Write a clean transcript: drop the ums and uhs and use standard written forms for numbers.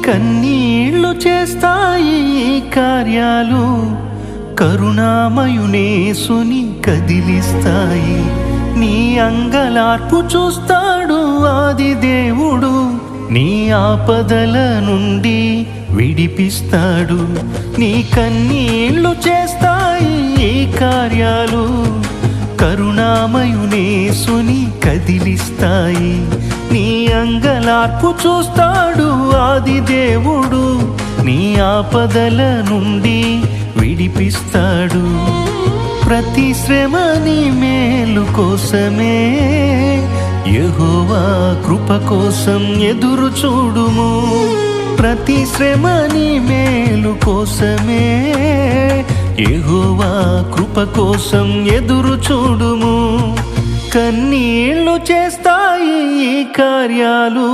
కన్నీళ్లు చేస్తాయి ఈ కార్యాలు, కరుణామయునేసుని కదిలిస్తాయి. నీ అంగలార్పు చూస్తాడు ఆది దేవుడు, నీ ఆపదల నుండి విడిపిస్తాడు. నీ కన్నీళ్లు చేస్తాయి ఈ కార్యాలు, కరుణామయునేసుని కదిలిస్తాయి. నీ అంగలార్పు చూస్తాడు ఆది దేవుడు, నీ ఆపదల నుండి విడిపిస్తాడు. ప్రతి శ్రమ నీ మేలు కోసమే, యెహోవా కృప కోసం ఎదురు చూడుము. ప్రతి శ్రమ నీ మేలు కోసమే, యెహోవా కృప కోసం ఎదురు చూడుము. కన్నీళ్లు చేస్తాయి ఈ కార్యాలు,